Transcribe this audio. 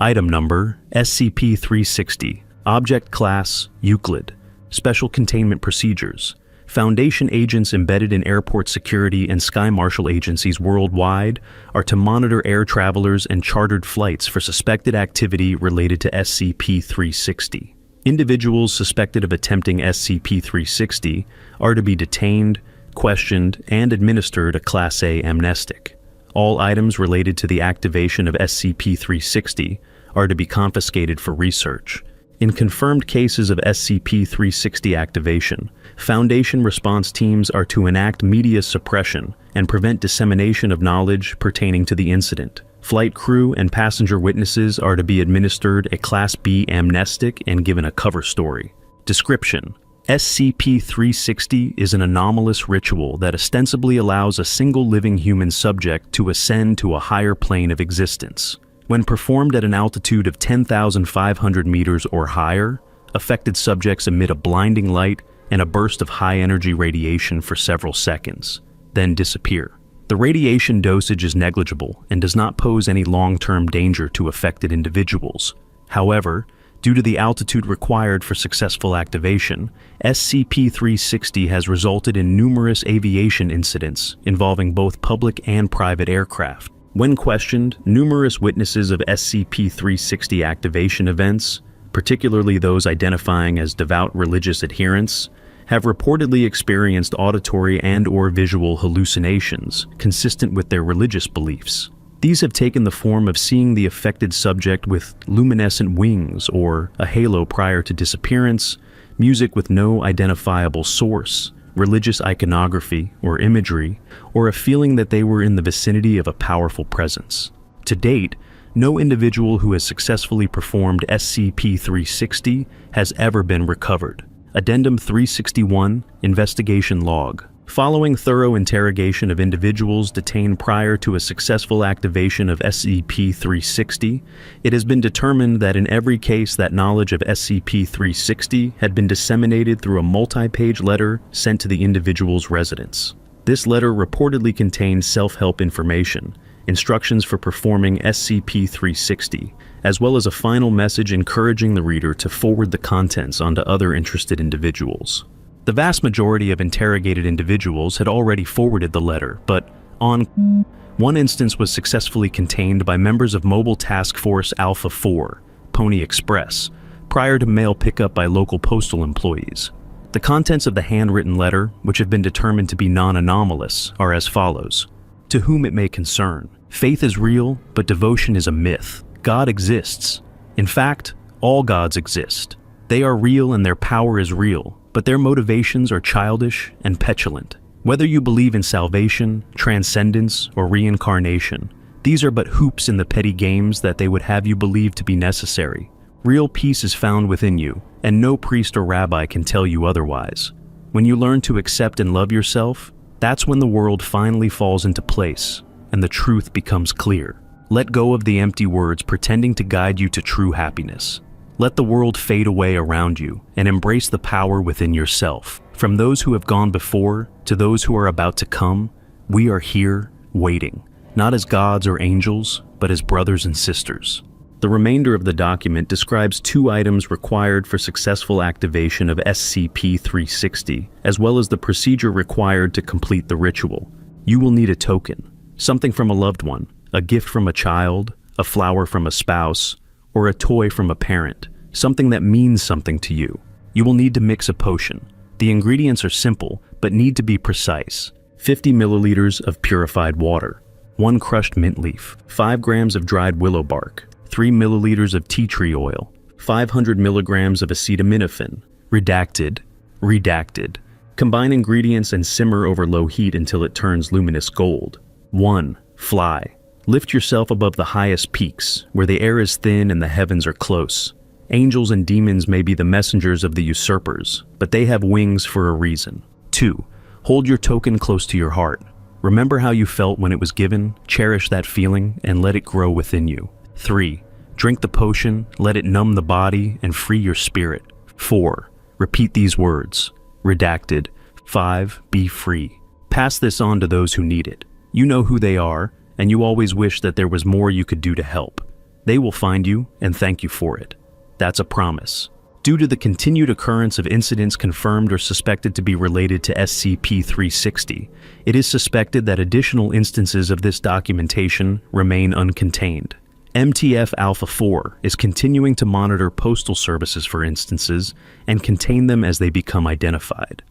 Item Number SCP-360. Object Class Euclid. Special Containment Procedures. Foundation agents embedded in airport security and sky marshal agencies worldwide are to monitor air travelers and chartered flights for suspected activity related to SCP-360. Individuals suspected of attempting SCP-360 are to be detained, questioned, and administered a Class A amnestic. All items related to the activation of SCP-360 are to be confiscated for research. In confirmed cases of SCP-360 activation, Foundation response teams are to enact media suppression and prevent dissemination of knowledge pertaining to the incident. Flight crew and passenger witnesses are to be administered a Class B amnestic and given a cover story. Description: SCP-360 is an anomalous ritual that ostensibly allows a single living human subject to ascend to a higher plane of existence. When performed at an altitude of 10,500 meters or higher, affected subjects emit a blinding light and a burst of high-energy radiation for several seconds, then disappear. The radiation dosage is negligible and does not pose any long-term danger to affected individuals. However, due to the altitude required for successful activation, SCP-360 has resulted in numerous aviation incidents involving both public and private aircraft. When questioned, numerous witnesses of SCP-360 activation events, particularly those identifying as devout religious adherents, have reportedly experienced auditory and/or visual hallucinations consistent with their religious beliefs. These have taken the form of seeing the affected subject with luminescent wings or a halo prior to disappearance, music with no identifiable source, religious iconography or imagery, or a feeling that they were in the vicinity of a powerful presence. To date, no individual who has successfully performed SCP-360 has ever been recovered. Addendum 361, Investigation Log. Following thorough interrogation of individuals detained prior to a successful activation of SCP-360, it has been determined that in every case that knowledge of SCP-360 had been disseminated through a multi-page letter sent to the individual's residence. This letter reportedly contained self-help information, instructions for performing SCP-360, as well as a final message encouraging the reader to forward the contents onto other interested individuals. The vast majority of interrogated individuals had already forwarded the letter, but one instance was successfully contained by members of Mobile Task Force Alpha 4, Pony Express, prior to mail pickup by local postal employees. The contents of the handwritten letter, which have been determined to be non-anomalous, are as follows. To whom it may concern, faith is real, but devotion is a myth. God exists. In fact, all gods exist. They are real and their power is real, but their motivations are childish and petulant. Whether you believe in salvation, transcendence, or reincarnation, these are but hoops in the petty games that they would have you believe to be necessary. Real peace is found within you, and no priest or rabbi can tell you otherwise. When you learn to accept and love yourself, that's when the world finally falls into place, and the truth becomes clear. Let go of the empty words pretending to guide you to true happiness. Let the world fade away around you and embrace the power within yourself. From those who have gone before to those who are about to come, we are here, waiting, not as gods or angels, but as brothers and sisters. The remainder of the document describes 2 items required for successful activation of SCP-360, as well as the procedure required to complete the ritual. You will need a token, something from a loved one, a gift from a child, a flower from a spouse, or a toy from a parent, something that means something to you. You will need to mix a potion. The ingredients are simple, but need to be precise. 50 milliliters of purified water, 1 crushed mint leaf, 5 grams of dried willow bark, 3 milliliters of tea tree oil, 500 milligrams of acetaminophen. Redacted. Combine ingredients and simmer over low heat until it turns luminous gold. 1. Fly. Lift yourself above the highest peaks, where the air is thin and the heavens are close. Angels and demons may be the messengers of the usurpers, but they have wings for a reason. 2. Hold your token close to your heart. Remember how you felt when it was given, cherish that feeling, and let it grow within you. 3. Drink the potion, let it numb the body, and free your spirit. 4. Repeat these words. Redacted. 5. Be free. Pass this on to those who need it. You know who they are, and you always wish that there was more you could do to help. They will find you and thank you for it. That's a promise. Due to the continued occurrence of incidents confirmed or suspected to be related to SCP-360, it is suspected that additional instances of this documentation remain uncontained. MTF Alpha 4 is continuing to monitor postal services for instances and contain them as they become identified.